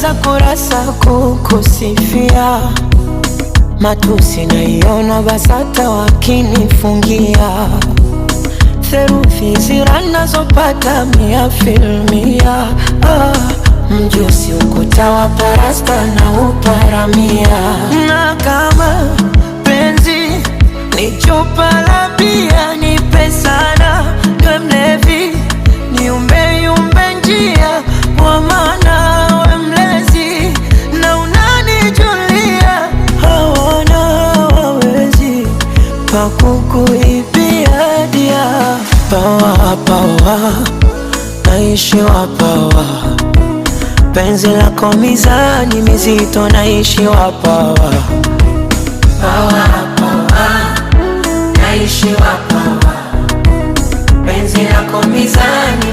najaza kurasa kukusifia, matusi naiona BASATA wakinifungia, theruthi zira nazopata 100%. Mjusi ukuta wa parasta na uparamia, na kama penzi ni chupa la bia, nipe sana niwe mlevi, niumbe yumbe njia, kwa maana we mlezi na unanijulia. Hawana hawawezi pakukuibia dia. Pawa pawa naishi wapawa, penzi lako mizani mizito naishi wapawa. Pawa pawa naishi wapawa, penzi lako mizani